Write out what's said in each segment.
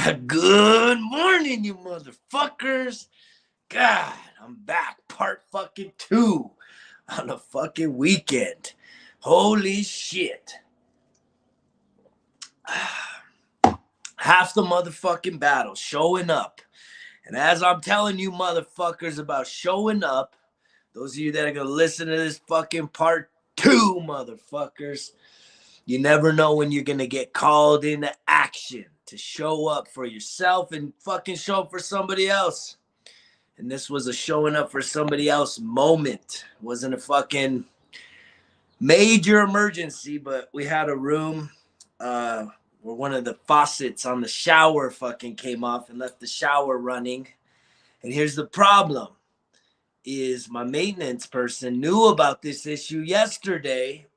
Good morning, you motherfuckers. God, I'm back. Part fucking 2 on a fucking weekend. Holy shit. Half the motherfucking battle showing up. And as I'm telling you motherfuckers about showing up, those of you that are going to listen to this fucking part 2, motherfuckers, you never know when you're going to get called into action to show up for yourself and fucking show up for somebody else. And this was a showing up for somebody else moment. It wasn't a fucking major emergency, but we had a room where one of the faucets on the shower fucking came off and left the shower running. And here's the problem is my maintenance person knew about this issue yesterday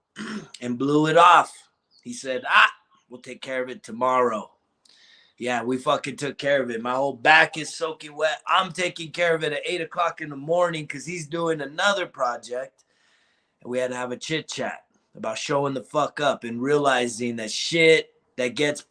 and blew it off. He said, we'll take care of it tomorrow. Yeah, we fucking took care of it. My whole back is soaking wet. I'm taking care of it at 8 o'clock in the morning because he's doing another project. And we had to have a chit chat about showing the fuck up and realizing that shit that gets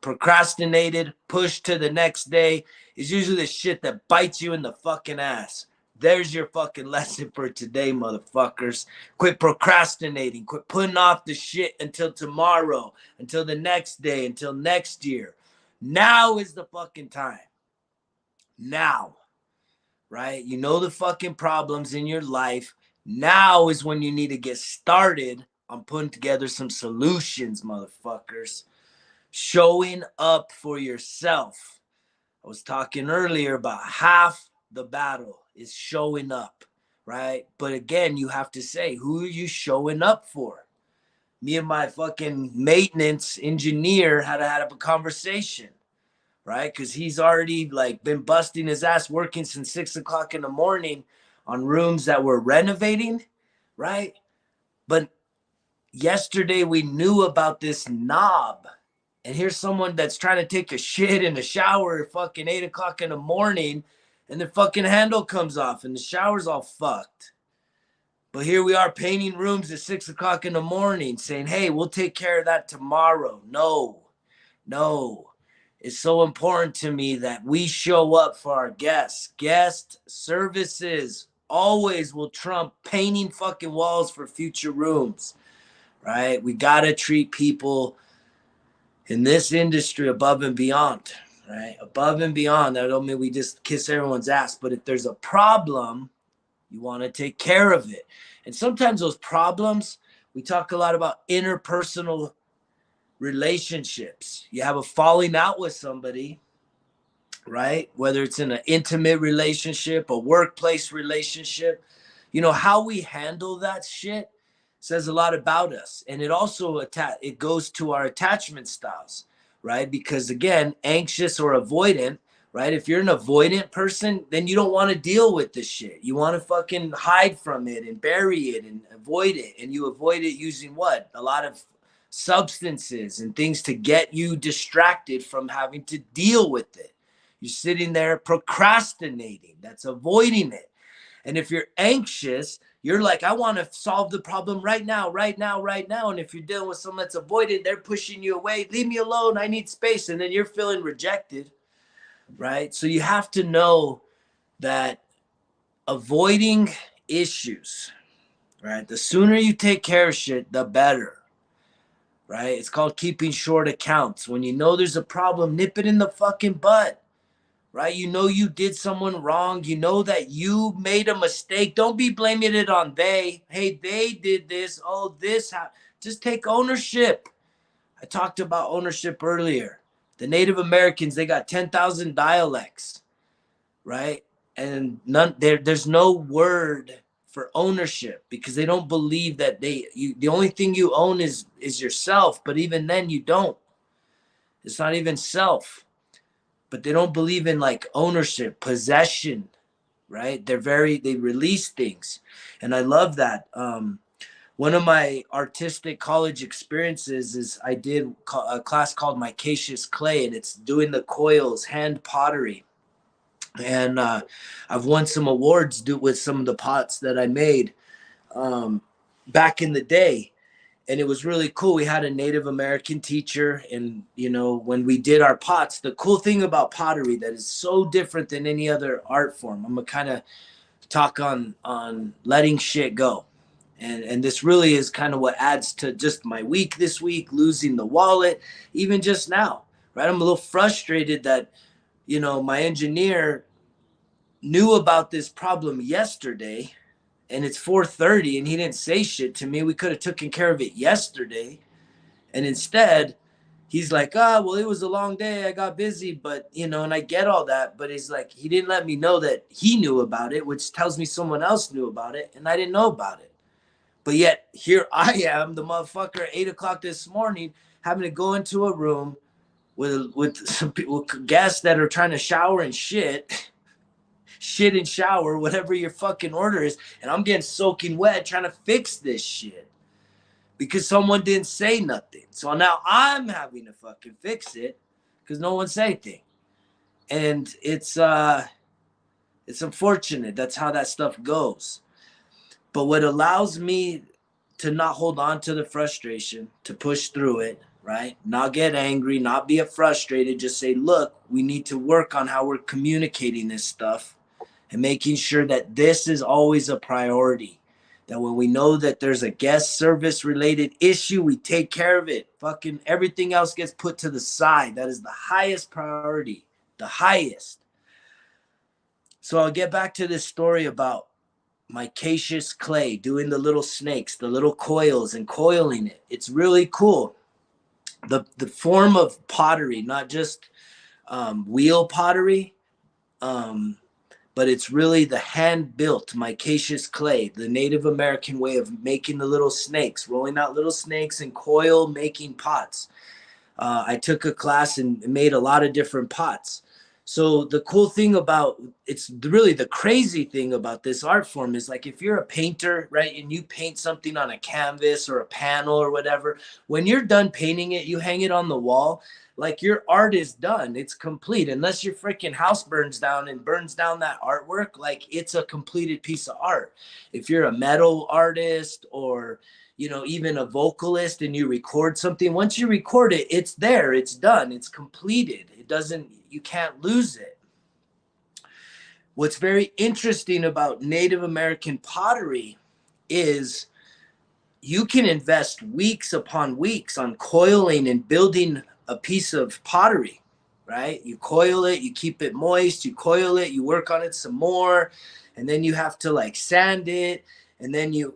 procrastinated, pushed to the next day is usually the shit that bites you in the fucking ass. There's your fucking lesson for today, motherfuckers. Quit procrastinating. Quit putting off the shit until tomorrow, until the next day, until next year. Now is the fucking time. Now, right? You know the fucking problems in your life. Now is when you need to get started on putting together some solutions, motherfuckers. Showing up for yourself. I was talking earlier about half the battle is showing up, right? But again, you have to say, who are you showing up for? Me and my fucking maintenance engineer had to have a conversation, right? Because he's already like been busting his ass working since 6 o'clock in the morning on rooms that we're renovating, right? But yesterday we knew about this knob. And here's someone that's trying to take a shit in the shower at fucking 8 o'clock in the morning, and the fucking handle comes off and the shower's all fucked. But here we are painting rooms at 6 o'clock in the morning saying, hey, we'll take care of that tomorrow. No. It's so important to me that we show up for our guests. Guest services always will trump painting fucking walls for future rooms, right? We got to treat people in this industry above and beyond, right? Above and beyond. That don't mean we just kiss everyone's ass, but if there's a problem, you want to take care of it. And sometimes those problems, we talk a lot about interpersonal relationships. You have a falling out with somebody, right? Whether it's in an intimate relationship, a workplace relationship, you know, how we handle that shit says a lot about us. And it also it goes to our attachment styles, right? Because again, anxious or avoidant, right? If you're an avoidant person, then you don't want to deal with this shit. You want to fucking hide from it and bury it and avoid it. And you avoid it using what? A lot of substances and things to get you distracted from having to deal with it. You're sitting there procrastinating. That's avoiding it. And if you're anxious, you're like, I want to solve the problem right now. And if you're dealing with someone that's avoided, they're pushing you away. Leave me alone. I need space. And then you're feeling rejected, right? So you have to know that avoiding issues, right? The sooner you take care of shit, the better, right? It's called keeping short accounts. When you know there's a problem, nip it in the fucking butt. Right? You know you did someone wrong. You know that you made a mistake. Don't be blaming it on they. Hey, they did this. Oh, this happened. Just take ownership. I talked about ownership earlier. The Native Americans, they got 10,000 dialects, right? And there's no word for ownership because they don't believe that the only thing you own is yourself. But even then you don't. It's not even self. But they don't believe in like ownership, possession, right? They release things. And I love that. One of my artistic college experiences is I did a class called Micaceous Clay, and it's doing the coils, hand pottery. And I've won some awards with some of the pots that I made back in the day. And it was really cool. We had a Native American teacher, and when we did our pots, the cool thing about pottery that is so different than any other art form, I'm gonna kind of talk on letting shit go. And this really is kind of what adds to just my week this week, losing the wallet, even just now, right? I'm a little frustrated that, my engineer knew about this problem yesterday, and it's 4:30 and he didn't say shit to me. We could have taken care of it yesterday. And instead, he's like, well, it was a long day. I got busy, but, and I get all that. But he's like, he didn't let me know that he knew about it, which tells me someone else knew about it, and I didn't know about it. But yet here I am, the motherfucker, at 8 o'clock this morning, having to go into a room with some people, guests that are trying to shower and shit and shower, whatever your fucking order is. And I'm getting soaking wet trying to fix this shit because someone didn't say nothing. So now I'm having to fucking fix it because no one said anything. And it's unfortunate. That's how that stuff goes. But what allows me to not hold on to the frustration, to push through it, right? Not get angry, not be frustrated, just say, look, we need to work on how we're communicating this stuff and making sure that this is always a priority. That when we know that there's a guest service related issue, we take care of it. Fucking everything else gets put to the side. That is the highest priority, the highest. So I'll get back to this story about micaceous clay, doing the little snakes, the little coils and coiling it. It's really cool. The form of pottery, not just wheel pottery, but it's really the hand-built micaceous clay, the Native American way of making the little snakes, rolling out little snakes and coil making pots. I took a class and made a lot of different pots. So the cool thing about, it's really the crazy thing about this art form is like, if you're a painter, right, and you paint something on a canvas or a panel or whatever, when you're done painting it, you hang it on the wall, like your art is done. It's complete. Unless your freaking house burns down and burns down that artwork, like it's a completed piece of art. If you're a metal artist or, even a vocalist and you record something, once you record it, it's there, it's done, it's completed. You can't lose it. What's very interesting about Native American pottery is you can invest weeks upon weeks on coiling and building a piece of pottery, right? You coil it, you keep it moist, you coil it, you work on it some more, and then you have to like sand it, and then you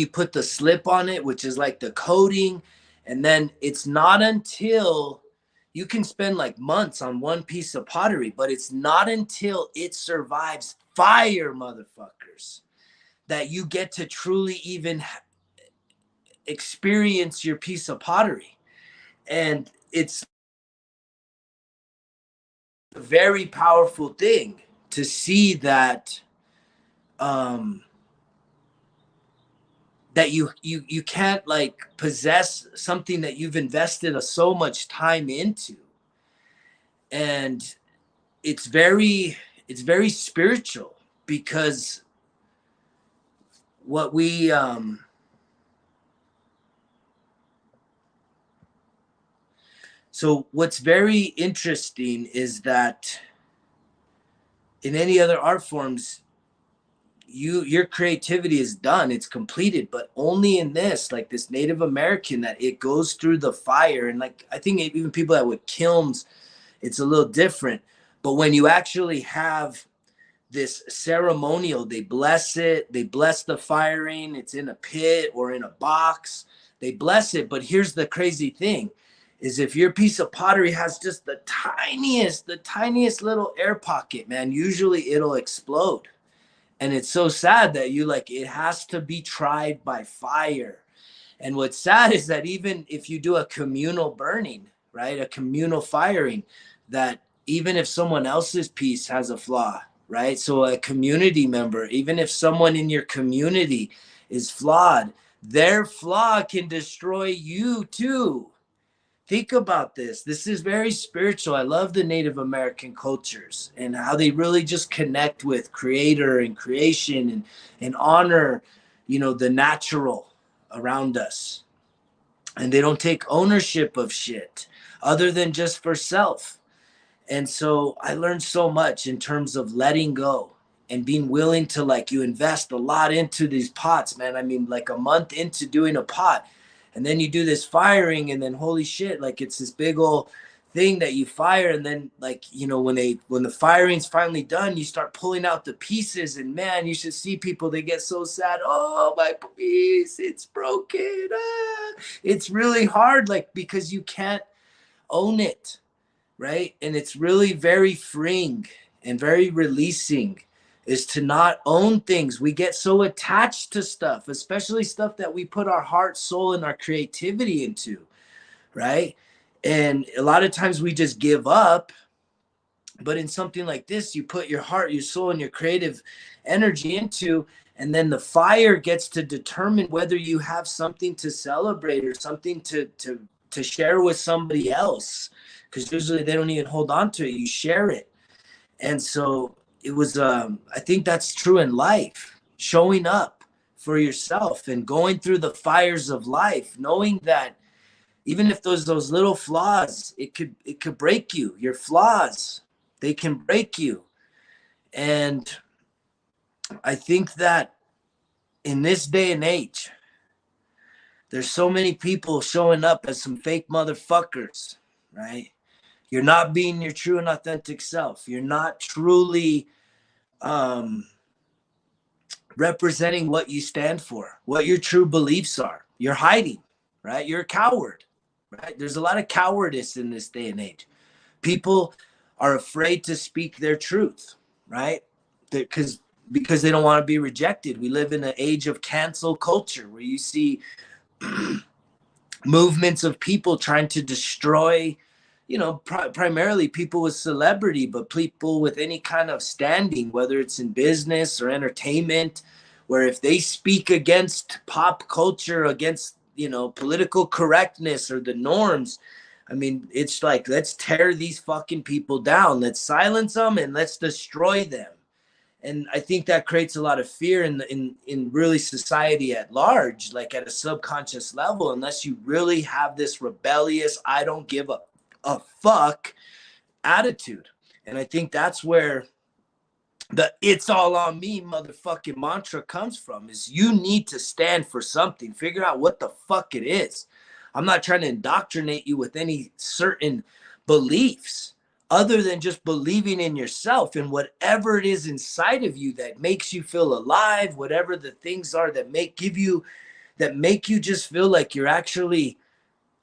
put the slip on it, which is like the coating. And then it's not until you can spend like months on one piece of pottery, but it's not until it survives fire, motherfuckers, that you get to truly even experience your piece of pottery. And it's a very powerful thing to see that that you can't like possess something that you've invested so much time into. And it's very spiritual, because what we so what's very interesting is that in any other art forms, your creativity is done, it's completed, but only in this, like this Native American, that it goes through the fire. And like, I think even people that with kilns, it's a little different. But when you actually have this ceremonial, they bless it, they bless the firing, it's in a pit or in a box, they bless it. But here's the crazy thing, is if your piece of pottery has just the tiniest little air pocket, man, usually it'll explode. And it's so sad that it has to be tried by fire. And what's sad is that even if you do a communal burning, right, a communal firing, that even if someone else's piece has a flaw, right, so a community member, even if someone in your community is flawed, their flaw can destroy you too. Think about this. This is very spiritual. I love the Native American cultures and how they really just connect with creator and creation and honor, the natural. around us, and they don't take ownership of shit other than just for self. And so I learned so much in terms of letting go and being willing to, like, you invest a lot into these pots, man. I mean, like a month into doing a pot, and then you do this firing, and then holy shit, like it's this big old thing that you fire, and then, like, you know, when the firing's finally done, you start pulling out the pieces, and man, you should see people, they get so sad. Oh, my piece, it's broken. Ah. It's really hard, like, because you can't own it, right? And it's really very freeing and very releasing, is to not own things. We get so attached to stuff, especially stuff that we put our heart, soul, and our creativity into, right? And a lot of times we just give up. But in something like this, you put your heart, your soul, and your creative energy into, and then the fire gets to determine whether you have something to celebrate or something to share with somebody else, because usually they don't even hold on to it. You share it. And so it was, I think that's true in life, showing up for yourself and going through the fires of life, knowing that even if those little flaws, it could break you. Your flaws, they can break you. And I think that in this day and age, there's so many people showing up as some fake motherfuckers, right? You're not being your true and authentic self. You're not truly representing what you stand for, what your true beliefs are. You're hiding, right? You're a coward, right? There's a lot of cowardice in this day and age. People are afraid to speak their truth, right? Because they don't want to be rejected. We live in an age of cancel culture where you see movements of people trying to destroy, you know, primarily people with celebrity, but people with any kind of standing, whether it's in business or entertainment, where if they speak against pop culture, against, you know, political correctness or the norms, I mean, it's like, let's tear these fucking people down. Let's silence them and let's destroy them. And I think that creates a lot of fear in really society at large, like at a subconscious level, unless you really have this rebellious, I don't give a fuck attitude. And I think that's where the "it's all on me" motherfucking mantra comes from, is you need to stand for something. Figure out what the fuck it is. I'm not trying to indoctrinate you with any certain beliefs other than just believing in yourself and whatever it is inside of you that makes you feel alive, whatever the things are that make you just feel like you're actually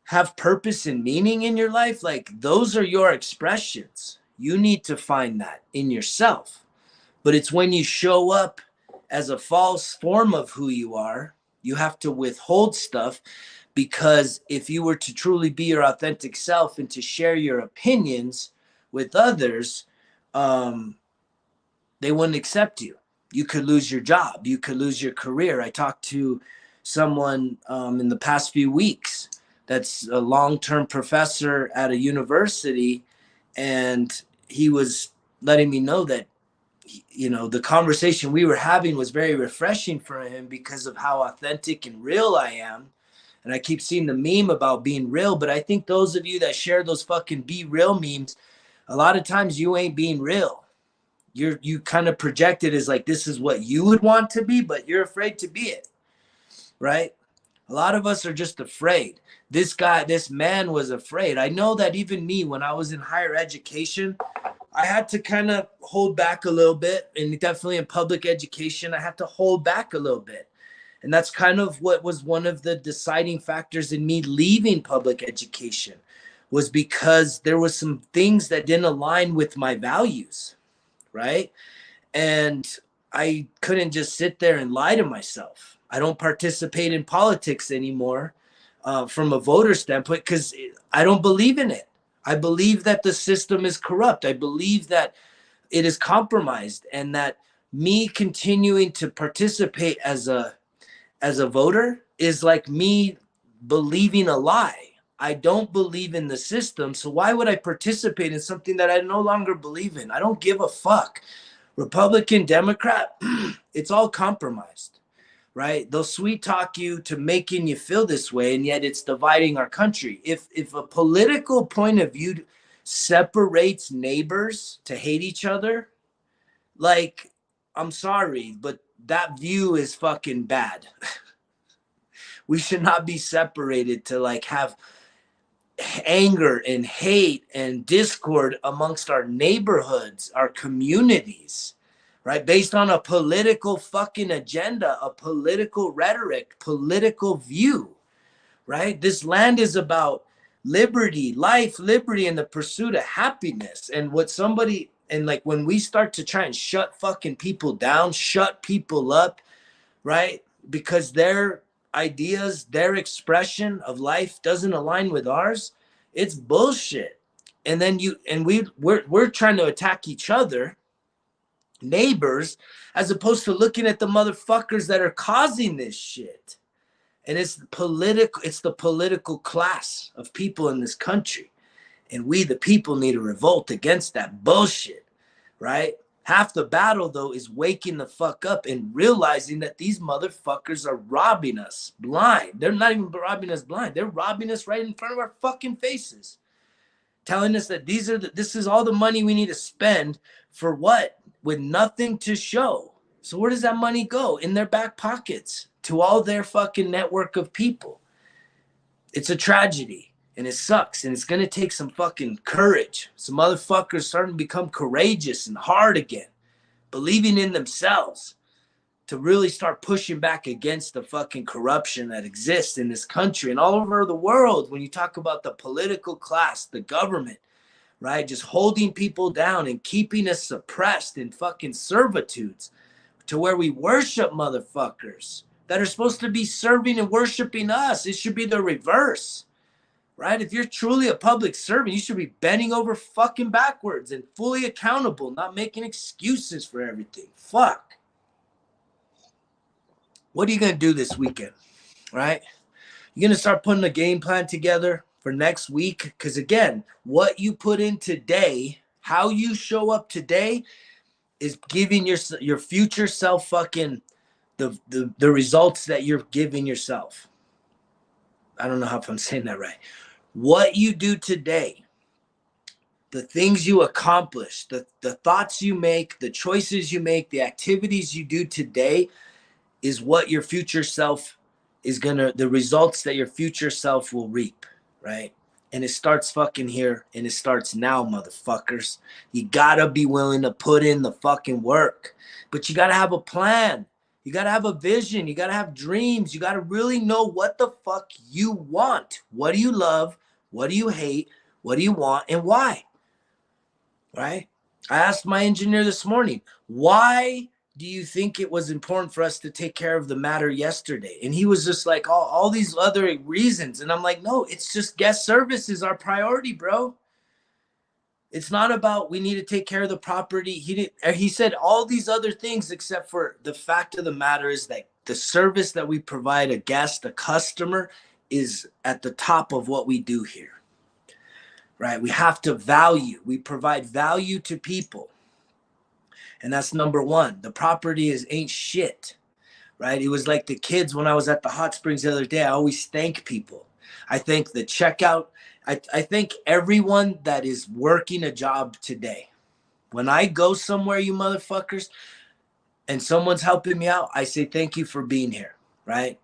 have purpose and meaning in your life. Like, those are your expressions. You need to find that in yourself. But it's when you show up as a false form of who you are, you have to withhold stuff, because if you were to truly be your authentic self and to share your opinions with others, they wouldn't accept you. You could lose your job. You could lose your career. I talked to someone in the past few weeks that's a long-term professor at a university, and he was letting me know that, you know, the conversation we were having was very refreshing for him because of how authentic and real I am. And I keep seeing the meme about being real, but I think those of you that share those fucking be real memes, a lot of times you ain't being real. You kind of project it as like, this is what you would want to be, but you're afraid to be it, right? A lot of us are just afraid. This man was afraid. I know that even me, when I was in higher education, I had to kind of hold back a little bit, and definitely in public education, I had to hold back a little bit. And that's kind of what was one of the deciding factors in me leaving public education, was because there was some things that didn't align with my values, right? And I couldn't just sit there and lie to myself. I don't participate in politics anymore from a voter standpoint because I don't believe in it. I believe that the system is corrupt. I believe that it is compromised, and that me continuing to participate as a voter is like me believing a lie. I don't believe in the system, so why would I participate in something that I no longer believe in? I don't give a fuck. Republican, Democrat, it's all compromised, right? They'll sweet talk you to making you feel this way, and yet it's dividing our country. If a political point of view separates neighbors to hate each other, like, I'm sorry, but that view is fucking bad. We should not be separated to like have anger and hate and discord amongst our neighborhoods, our communities, right? Based on a political fucking agenda, a political rhetoric, political view, right? This land is about liberty, life, liberty, and the pursuit of happiness. And what somebody, and like when we start to try and shut fucking people down, shut people up, right? Because their ideas, their expression of life doesn't align with ours, it's bullshit. And then we're trying to attack each other, neighbors, as opposed to looking at the motherfuckers that are causing this shit. And it's the political class of people in this country. And we, the people, need to revolt against that bullshit, right? Half the battle, though, is waking the fuck up and realizing that these motherfuckers are robbing us blind. They're not even robbing us blind. They're robbing us right in front of our fucking faces. Telling us that this is all the money we need to spend for what? With nothing to show. So where does that money go? In their back pockets to all their fucking network of people. It's a tragedy. And it sucks. And it's going to take some fucking courage. Some motherfuckers starting to become courageous and hard again. Believing in themselves. To really start pushing back against the fucking corruption that exists in this country and all over the world. When you talk about the political class, the government, right? Just holding people down and keeping us suppressed in fucking servitudes. To where we worship motherfuckers that are supposed to be serving and worshiping us. It should be the reverse. Right? If you're truly a public servant, you should be bending over fucking backwards and fully accountable, not making excuses for everything. Fuck. What are you going to do this weekend? Right? You're going to start putting a game plan together for next week? Because again, what you put in today, how you show up today is giving your future self fucking the results that you're giving yourself. I don't know if I'm saying that right. What you do today, the things you accomplish, the thoughts you make, the choices you make, the activities you do today is what your future self is the results that your future self will reap, right? And it starts fucking here, and it starts now, motherfuckers. You gotta be willing to put in the fucking work, but you gotta have a plan. You got to have a vision. You got to have dreams. You got to really know what the fuck you want. What do you love? What do you hate? What do you want? And why? Right? I asked my engineer this morning, why do you think it was important for us to take care of the matter yesterday? And he was just like, all these other reasons. And I'm like, no, it's just guest service is our priority, bro. It's not about we need to take care of the property. He said all these other things, except for the fact of the matter is that the service that we provide a guest, a customer, is at the top of what we do here, right? We have to we provide value to people. And that's number one. The property ain't shit, right? It was like the kids when I was at the hot springs the other day. I always thank people. I thank the checkout. I thank everyone that is working a job today. When I go somewhere, you motherfuckers, and someone's helping me out, I say thank you for being here, right?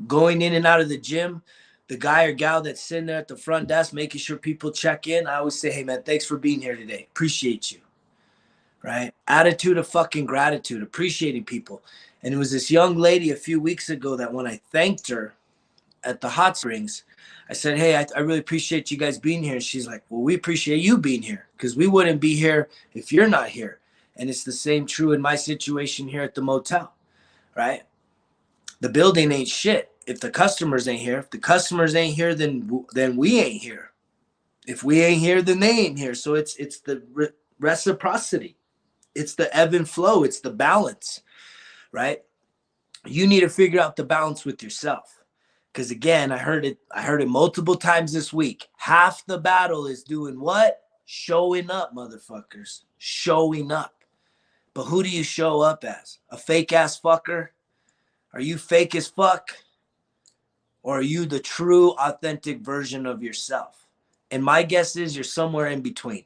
Going in and out of the gym, the guy or gal that's sitting there at the front desk making sure people check in, I always say, hey, man, thanks for being here today. Appreciate you, right? Attitude of fucking gratitude, appreciating people. And it was this young lady a few weeks ago that when I thanked her at the hot springs, I said, hey, I really appreciate you guys being here. And she's like, well, we appreciate you being here because we wouldn't be here if you're not here. And it's the same true in my situation here at the motel, right? The building ain't shit if the customers ain't here. If the customers ain't here, then we ain't here. If we ain't here, then they ain't here. So it's the reciprocity. It's the ebb and flow. It's the balance, right? You need to figure out the balance with yourself. Because again, I heard it multiple times this week. Half the battle is doing what? Showing up, motherfuckers. Showing up. But who do you show up as? A fake ass fucker? Are you fake as fuck? Or are you the true, authentic version of yourself? And my guess is you're somewhere in between,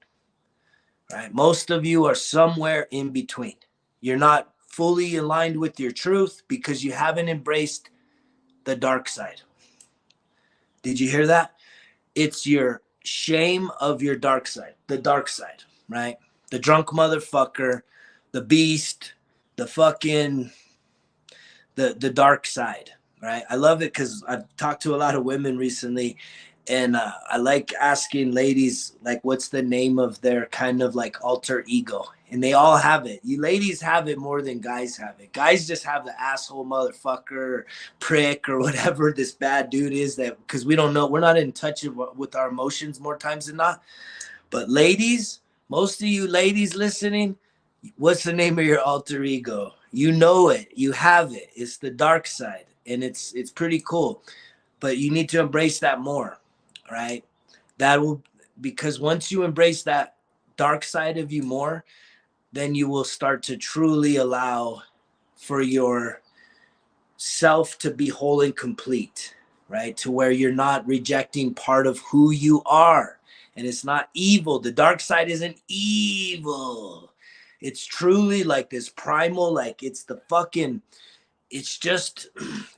right? Most of you are somewhere in between. You're not fully aligned with your truth because you haven't embraced the dark side. Did you hear that? It's your shame of your dark side, the dark side, right? The drunk motherfucker, the beast, the fucking, the dark side, right? I love it because I've talked to a lot of women recently, and I like asking ladies, like, what's the name of their kind of like alter ego? And they all have it. You ladies have it more than guys have it. Guys just have the asshole motherfucker, or prick, or whatever this bad dude is, that because we don't know, we're not in touch with our emotions more times than not. But ladies, most of you ladies listening, what's the name of your alter ego? You know it. You have it. It's the dark side, and it's pretty cool. But you need to embrace that more, right? That will, because once you embrace that dark side of you more, then you will start to truly allow for your self to be whole and complete, right? To where you're not rejecting part of who you are. And it's not evil. The dark side isn't evil. It's truly like this primal, like it's the fucking, it's just,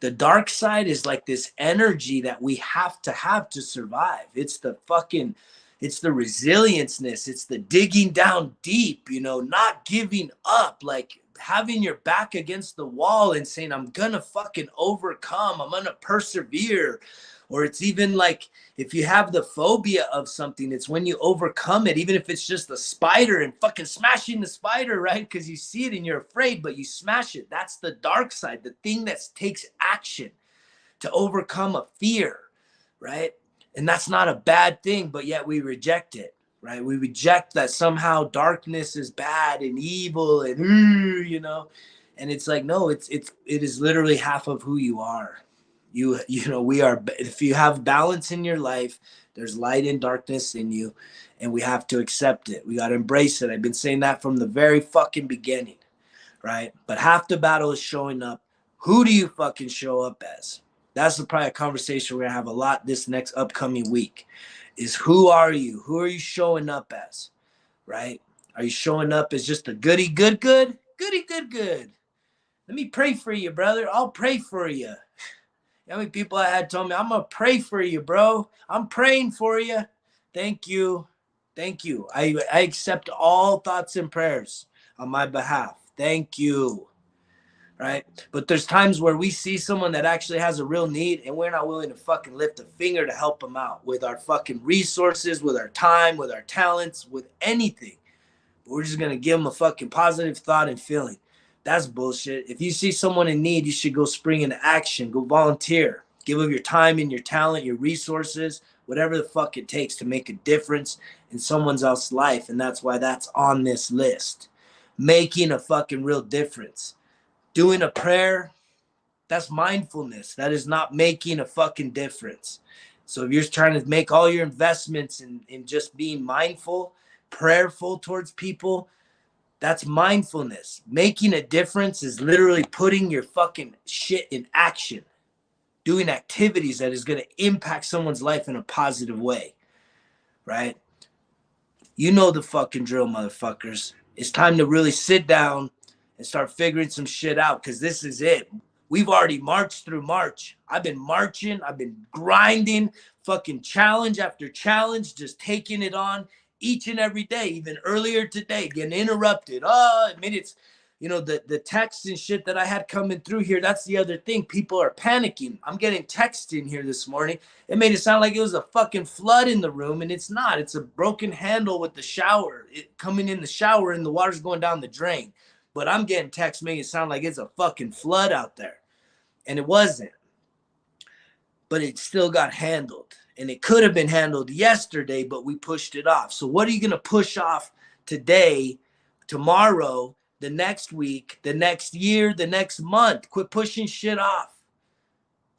the dark side is like this energy that we have to survive. It's the fucking, it's the resilienceness. It's the digging down deep, you know, not giving up, like having your back against the wall and saying, I'm gonna fucking overcome, I'm gonna persevere. Or it's even like, if you have the phobia of something, it's when you overcome it, even if it's just a spider and fucking smashing the spider, right? Because you see it and you're afraid, but you smash it. That's the dark side, the thing that takes action to overcome a fear, right? And that's not a bad thing, but yet we reject it, right? We reject that somehow darkness is bad and evil and, you know, and it's like, no, it is literally half of who you are. You know, we are, if you have balance in your life, there's light and darkness in you, and we have to accept it. We got to embrace it. I've been saying that from the very fucking beginning, right? But half the battle is showing up. Who do you fucking show up as? That's probably a conversation we're gonna have a lot this next upcoming week, is who are you? Who are you showing up as, right? Are you showing up as just a goody good? Goody good. Let me pray for you, brother. I'll pray for you. How many people I had told me, I'm going to pray for you, bro. I'm praying for you. Thank you. Thank you. I accept all thoughts and prayers on my behalf. Thank you. Right? But there's times where we see someone that actually has a real need, and we're not willing to fucking lift a finger to help them out with our fucking resources, with our time, with our talents, with anything. We're just going to give them a fucking positive thought and feeling. That's bullshit. If you see someone in need, you should go spring into action. Go volunteer. Give of your time and your talent, your resources, whatever the fuck it takes to make a difference in someone else's life. And that's why that's on this list. Making a fucking real difference. Doing a prayer, that's mindfulness. That is not making a fucking difference. So if you're trying to make all your investments in just being mindful, prayerful towards people, that's mindfulness. Making a difference is literally putting your fucking shit in action, doing activities that is going to impact someone's life in a positive way, right? You know the fucking drill, motherfuckers. It's time to really sit down and start figuring some shit out, because this is it. We've already marched through March. I've been marching. I've been grinding, fucking challenge after challenge, just taking it on each and every day, even earlier today, getting interrupted. I mean, it's, you know, the texts and shit that I had coming through here. That's the other thing. People are panicking. I'm getting texts in here this morning. It made it sound like it was a fucking flood in the room, and it's not. It's a broken handle with the shower. It coming in the shower and the water's going down the drain. But I'm getting texts making it sound like it's a fucking flood out there. And it wasn't. But it still got handled. And it could have been handled yesterday, but we pushed it off. So what are you going to push off today, tomorrow, the next week, the next year, the next month? Quit pushing shit off.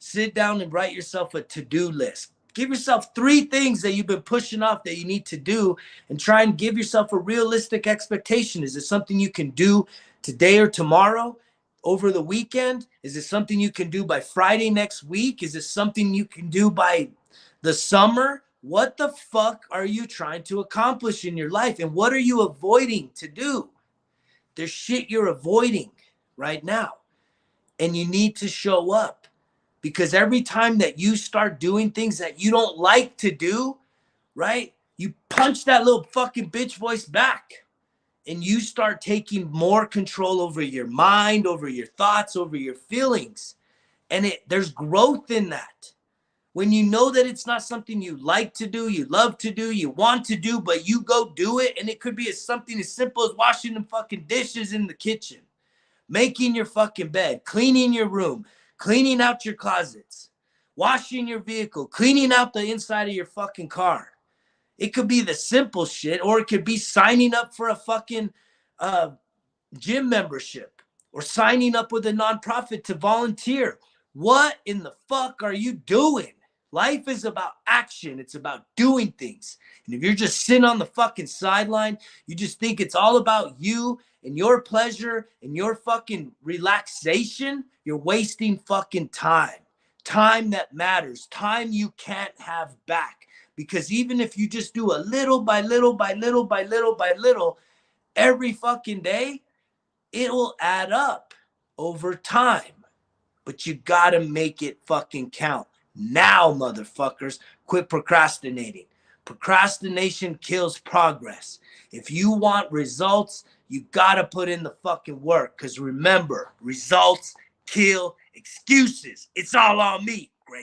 Sit down and write yourself a to-do list. Give yourself 3 things that you've been pushing off that you need to do, and try and give yourself a realistic expectation. Is it something you can do today or tomorrow? over the weekend? Is it something you can do by Friday next week? Is it something you can do by the summer? What the fuck are you trying to accomplish in your life? And what are you avoiding to do? There's shit you're avoiding right now. And you need to show up, because every time that you start doing things that you don't like to do, right? You punch that little fucking bitch voice back, and you start taking more control over your mind, over your thoughts, over your feelings. And there's growth in that. When you know that it's not something you like to do, you love to do, you want to do, but you go do it. And it could be something as simple as washing the fucking dishes in the kitchen, making your fucking bed, cleaning your room, cleaning out your closets, washing your vehicle, cleaning out the inside of your fucking car. It could be the simple shit, or it could be signing up for a fucking gym membership, or signing up with a nonprofit to volunteer. What in the fuck are you doing? Life is about action. It's about doing things. And if you're just sitting on the fucking sideline, you just think it's all about you and your pleasure and your fucking relaxation, you're wasting fucking time. Time that matters. Time you can't have back. Because even if you just do a little by little by little by little by little every fucking day, it will add up over time. But you gotta make it fucking count. Now, motherfuckers, quit procrastinating. Procrastination kills progress. If you want results, you gotta put in the fucking work. Because remember, results kill excuses. It's all on me.